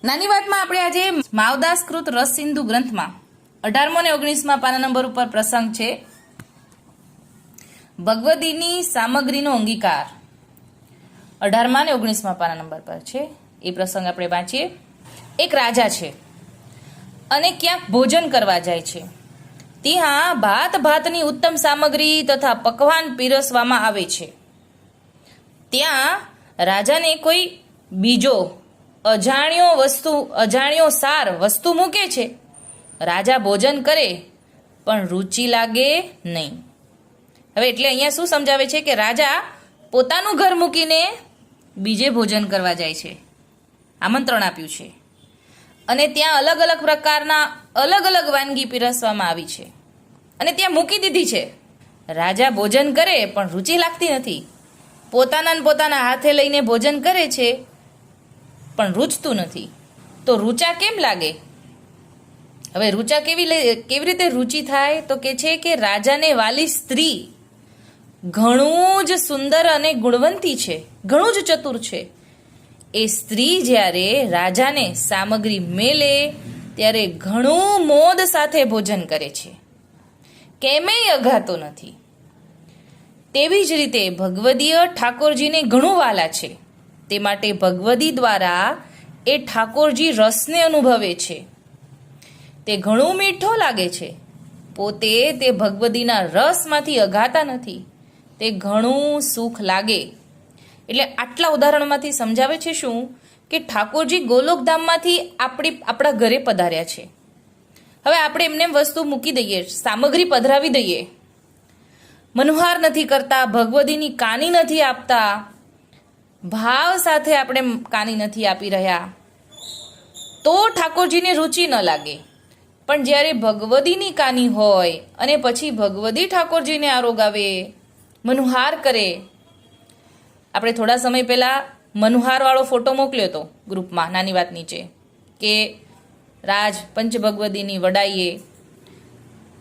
નાની વાતમાં આપણે આજે માવદાસકૃત રસ સિંધુ ગ્રંથમાં 18મો અને 19મા પાના નંબર ઉપર પ્રસંગ છે ભગવદીની સામગ્રીનો અંગીકાર. 18મા અને 19મા પાના નંબર પર છે એ પ્રસંગ આપણે વાંચીએ. એક રાજા છે અને ક્યાંક ભોજન કરવા જાય છે. ત્યાં ભાત ભાતની ઉત્તમ સામગ્રી તથા પકવાન પીરસવામાં આવે છે. ત્યાં રાજાને કોઈ બીજો અજાણ્યો સાર વસ્તુ મૂકે છે. રાજા ભોજન કરે પણ રુચિ લાગે નહીં. હવે એટલે અહીંયા શું સમજાવે છે કે રાજા પોતાનું ઘર મૂકીને બીજે ભોજન કરવા જાય છે, આમંત્રણ આપ્યું છે અને ત્યાં અલગ અલગ પ્રકારના અલગ અલગ વાનગી પીરસવામાં આવી છે અને ત્યાં મૂકી દીધી છે. રાજા ભોજન કરે પણ રુચિ લાગતી નથી. પોતાના હાથે લઈને ભોજન કરે છે પણ રૂચતું નથી. તો રૂચા કેમ લાગે? હવે રૂચા કેવી રીતે રુચિ થાય? તો કે છે કે રાજાને વાલી સ્ત્રી ઘણું જ સુંદર અને ગુણવંતી છે, ઘણું જ ચતુર છે. એ સ્ત્રી જ્યારે રાજાને સામગ્રી મેલે ત્યારે ઘણું મોદ સાથે ભોજન કરે છે, કેમેય અઘાતો નથી. તેવી જ રીતે ભગવદીય ઠાકોરજીને ઘણું વાલા છે. તે માટે ભગવદી દ્વારા એ ઠાકોરજી રસને અનુભવે છે. તે ઘણું મીઠો લાગે છે. પોતે તે ભગવદીના રસમાંથી અઘાતા નથી. તે ઘણું સુખ લાગે. એટલે આટલા ઉદાહરણમાંથી સમજાવે છે શું કે ઠાકોરજી ગોલોકધામમાંથી આપણા ઘરે પધાર્યા છે. હવે આપણે એમને વસ્તુ મૂકી દઈએ, સામગ્રી પધરાવી દઈએ, મનોહાર નથી કરતા, ભગવદીની કાની નથી આપતા, ભાવ સાથે આપણે કાની નથી આપી રહ્યા, તો ઠાકોરજીને રુચિ ન લાગે. પણ જ્યારે ભગવદીની કાની હોય અને પછી ભગવદી ઠાકોરજીને આરોગાવે, મનોહાર કરે. આપણે થોડા સમય પહેલા મનોહારવાળો ફોટો મોકલ્યો હતો ગ્રુપમાં, નાની વાત નીચે, કે રાજ પંચ ભગવદીની વડાઈએ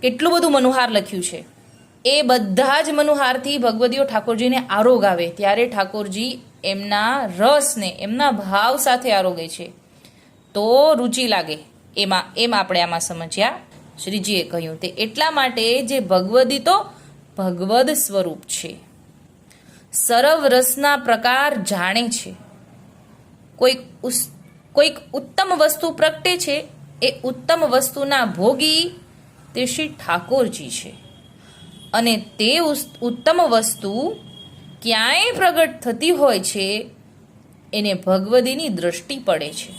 કેટલું બધું મનોહાર લખ્યું છે. એ બધા જ મનોહારથી ભગવદીઓ ઠાકોરજીને આરોગાવે ત્યારે ઠાકોરજી એમના રસને એમના ભાવ સાથે આરોગે છે, તો રુચિ લાગે. એમ આપણે આમાં સમજ્યા. શ્રીજીએ કહ્યું તે એટલા માટે જે ભગવદી તો ભગવદ સ્વરૂપ છે, સરવ રસના પ્રકાર જાણે છે. કોઈક ઉત્તમ વસ્તુ પ્રગટે છે, એ ઉત્તમ વસ્તુના ભોગી તે શ્રી ઠાકોરજી છે. અને તે ઉત્તમ વસ્તુ ક્યાંય પ્રગટ થતી હોય છે એને ભગવદીની દ્રષ્ટિ પડે છે.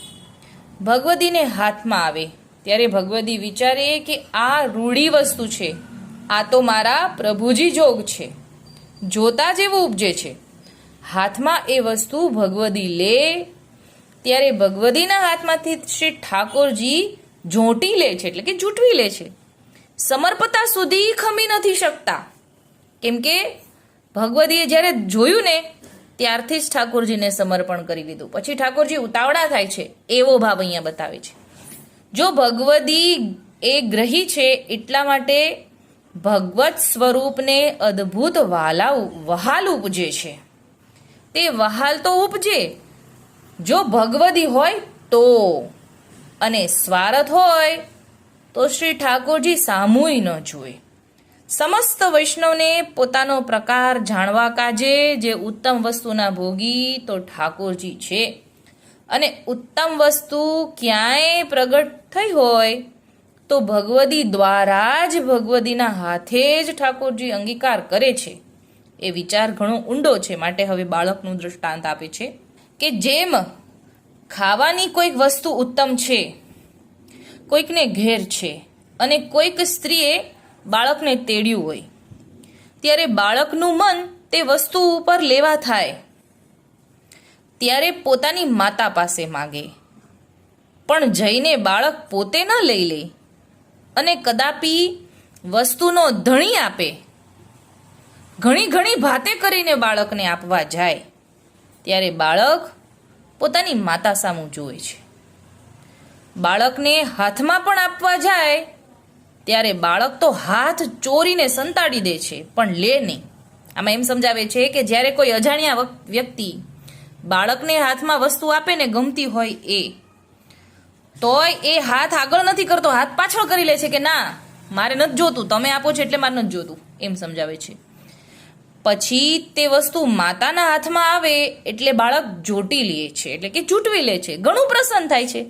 ભગવદીને હાથમાં આવે ત્યારે ભગવદી વિચારે કે આ રૂઢી વસ્તુ છે, આ તો મારા પ્રભુજી જોગ છે, જોતા જેવું ઉપજે છે. હાથમાં એ વસ્તુ ભગવદી લે ત્યારે ભગવદીના હાથમાંથી શ્રી ઠાકોરજી ઝોંટી લે છે, એટલે કે જૂટવી લે છે. સમર્પતા સુધી ખમી નથી શકતા, કેમ કે ભગવદીએ જ્યારે જોયું ને ત્યારથી જ ઠાકોરજીને સમર્પણ કરી દીધું. પછી ઠાકોરજી ઉતાવળા થાય છે એવો ભાવ અહીંયા બતાવે છે. જો ભગવદી એ ગ્રહી છે એટલા માટે ભગવત સ્વરૂપને અદ્ભુત વહાલ ઉપજે છે. તે વહાલ તો ઉપજે જો ભગવદી હોય તો, અને સ્વાર્થ હોય તો શ્રી ઠાકોરજી સામુય ન જોઈ. સમસ્ત વૈષ્ણવને પોતાનો પ્રકાર જાણવા કાજે જે ઉત્તમ વસ્તુના ભોગી તો ઠાકોરજી છે. અને ઉત્તમ વસ્તુ ક્યાંય પ્રગટ થઈ હોય તો ભગવદી દ્વારા જ ભગવદીના હાથે જ ઠાકોરજી અંગીકાર કરે છે. એ વિચાર ઘણો ઊંડો છે. માટે હવે બાળકનું દૃષ્ટાંત આપે છે કે જેમ ખાવાની કોઈક વસ્તુ ઉત્તમ છે, કોઈકને ઘેર છે, અને કોઈક સ્ત્રીએ બાળકને તેડ્યું હોય, ત્યારે બાળકનું મન તે વસ્તુ ઉપર લેવા થાય ત્યારે પોતાની માતા પાસે માગે, પણ જઈને બાળક પોતે ન લઈ લે અને કદાપી વસ્તુનો ધણી આપે, ઘણી ભાતે કરીને બાળકને આપવા જાય ત્યારે બાળક પોતાની માતા સામું જોવે છે. બાળકને હાથમાં પણ આપવા જાય ત્યારે બાળક તો હાથ ચોરીને સંતાડી દે છે પણ લે નહીં. આમાં એમ સમજાવે છે કે જ્યારે કોઈ અજાણ્યા વ્યક્તિ બાળકને હાથમાં વસ્તુ આપે ને ગમતી હોય એ, તોય એ હાથ આગળ નથી કરતો, હાથ પાછળ કરી લે છે કે ના મારે નથી જોતું, તમે આપો છો એટલે મારે નથી જોતું, એમ સમજાવે છે. પછી તે વસ્તુ માતાના હાથમાં આવે એટલે બાળક જોટી લે છે, એટલે કે ચૂંટવી લે છે, ઘણું પ્રસન્ન થાય છે,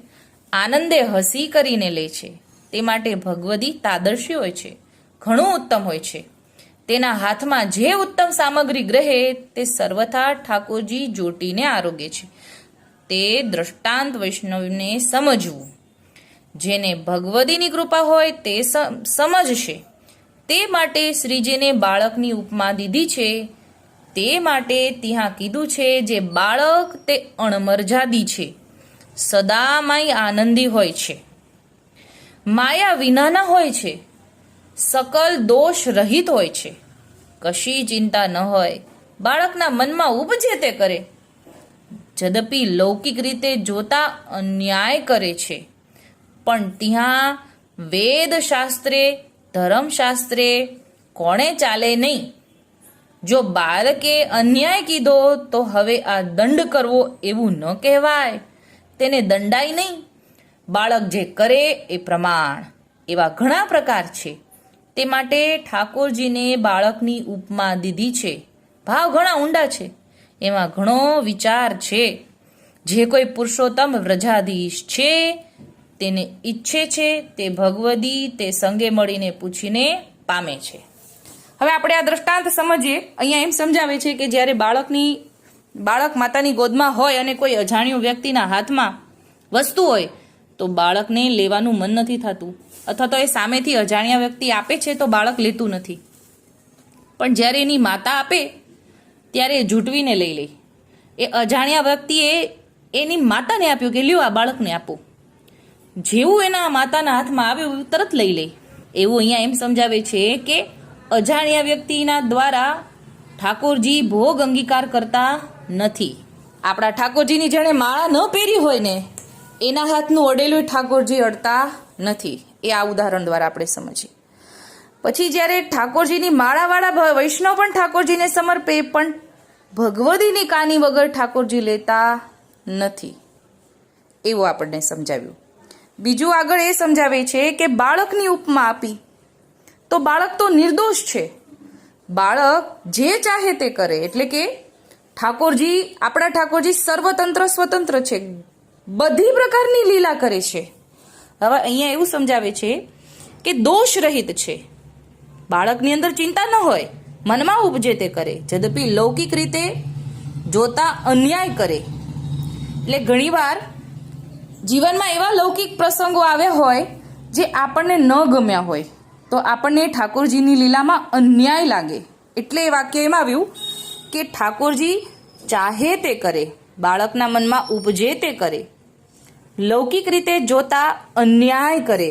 આનંદે હસી કરીને લે છે. તે માટે ભગવદી તાદર્શી હોય છે, ઘણું ઉત્તમ હોય છે. તેના હાથમાં જે ઉત્તમ સામગ્રી ગ્રહે તે સર્વથા ઠાકોરજી જોટીને આરોગે છે. તે દ્રષ્ટાંત વૈષ્ણવને સમજવું. જેને ભગવદીની કૃપા હોય તે સમજશે. તે માટે શ્રીજીને બાળકની ઉપમા દીધી છે. તે માટે ત્યાં કીધું છે જે બાળક તે અણમરજાદી છે, સદામાય આનંદી હોય છે, માયા વિનાના હોય છે, સકલ દોષ રહિત હોય છે, કશી ચિંતા ન હોય, બાળકના મનમાં ઉપજે તે કરે. જદપી લૌકિક રીતે જોતા અન્યાય કરે છે, પણ ત્યાં વેદ શાસ્ત્રે ધર્મશાસ્ત્રે કોણે ચાલે નહીં. જો બાળકે અન્યાય કીધો તો હવે આ દંડ કરવો એવું ન કહેવાય, તેને દંડાય નહીં. બાળક જે કરે એ પ્રમાણ. એવા ઘણા પ્રકાર છે. તે માટે ઠાકોરજીને બાળકની ઉપમા દીધી છે. ભાવ ઘણા ઊંડા છે, એમાં ઘણો વિચાર છે. જે કોઈ પુરુષોત્તમ વ્રજાધીશ છે તેને ઈચ્છે છે તે ભગવદી તે સંગે મળીને પૂછીને પામે છે. હવે આપણે આ દ્રષ્ટાંત સમજીએ. અહીંયા એમ સમજાવે છે કે જ્યારે બાળક માતાની ગોદમાં હોય અને કોઈ અજાણ્યો વ્યક્તિના હાથમાં વસ્તુ હોય તો બાળકને લેવાનું મન નથી થતું, અથવા તો એ સામેથી અજાણ્યા વ્યક્તિ આપે છે તો બાળક લેતું નથી. પણ જ્યારે એની માતા આપે ત્યારે એ ઝૂંટવીને લઈ લે. એ અજાણ્યા વ્યક્તિએ એની માતાને આપ્યું કે લ્યો આ બાળકને આપો. જેવું એના માતાના હાથમાં આવ્યું તરત લઈ લે. એવું અહીંયા એમ સમજાવે છે કે અજાણ્યા વ્યક્તિના દ્વારા ઠાકોરજી ભોગ અંગીકાર કરતા નથી. આપણા ઠાકોરજીની જેણે માળા ન પહેરી હોય ને એના હાથનું અડેલું ઠાકોરજી અડતા નથી. એ આ ઉદાહરણ દ્વારા આપણે સમજીએ. પછી જ્યારે ઠાકોરજીની માળાવાળા વૈષ્ણવ પણ ઠાકોરજીને સમર્પે, પણ ભગવદીની કાની વગર ઠાકોરજી લેતા નથી, એવું આપણને સમજાવ્યું. બીજું આગળ એ સમજાવે છે કે બાળકની ઉપમા આપી તો બાળક તો નિર્દોષ છે. બાળક જે ચાહે તે કરે, એટલે કે આપણા ઠાકોરજી સર્વતંત્ર સ્વતંત્ર છે, બધી પ્રકારની લીલા કરે છે. હવે અહીંયા એવું સમજાવે છે કે દોષ રહિત છે. બાળકની અંદર ચિંતા ન હોય, મનમાં ઉપજે તે કરે. જદપી લૌકિક રીતે જોતા અન્યાય કરે. એટલે ઘણીવાર જીવનમાં એવા લૌકિક પ્રસંગો આવ્યા હોય જે આપણને ન ગમ્યા હોય તો આપણને ઠાકોરજીની લીલામાં અન્યાય લાગે. એટલે એ વાક્ય એમ આવ્યું કે ઠાકોરજી ચાહે તે કરે, બાળકના મનમાં ઉપજે તે કરે. લૌકિક રીતે જોતા અન્યાય કરે,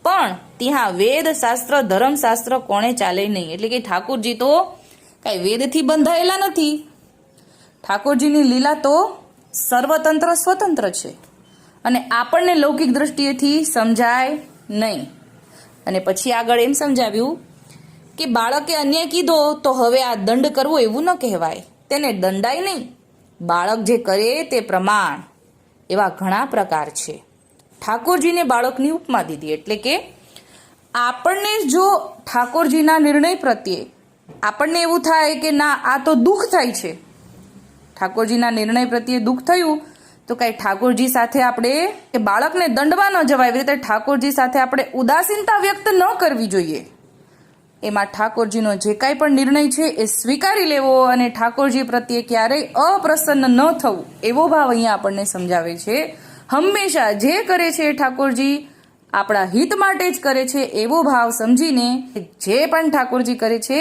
પણ ત્યાં વેદ શાસ્ત્ર ધર્મશાસ્ત્ર કોણે ચાલે નહીં. એટલે કે ઠાકોરજી તો કાંઈ વેદથી બંધાયેલા નથી. ઠાકોરજીની લીલા તો સર્વતંત્ર સ્વતંત્ર છે અને આપણને લૌકિક દ્રષ્ટિએથી સમજાય નહીં. અને પછી આગળ એમ સમજાવ્યું કે બાળકે અન્યાય કીધો તો હવે આ દંડ કરવો એવું ન કહેવાય, તેને દંડાય નહીં. બાળક જે કરે તે પ્રમાણ. એવા ઘણા પ્રકાર છે. ઠાકોરજીને બાળકની ઉપમા દીધી, એટલે કે આપણને જો ઠાકોરજીના નિર્ણય પ્રત્યે આપણને એવું થાય કે ના આ તો દુઃખ થાય છે, ઠાકોરજીના નિર્ણય પ્રત્યે દુઃખ થયું તો કાંઈ ઠાકોરજી સાથે આપણે બાળકને દંડવા ન જવાય, એવી રીતે ઠાકોરજી સાથે આપણે ઉદાસીનતા વ્યક્ત ન કરવી જોઈએ. એમાં ઠાકોરજીનો જે કાંઈ પણ નિર્ણય છે એ સ્વીકારી લેવો અને ઠાકોરજી પ્રત્યે ક્યારેય અપ્રસન્ન ન થવું, એવો ભાવ અહીંયા આપણને સમજાવે છે. હંમેશા જે કરે છે ઠાકોરજી આપણા હિત માટે જ કરે છે એવો ભાવ સમજીને જે પણ ઠાકોરજી કરે છે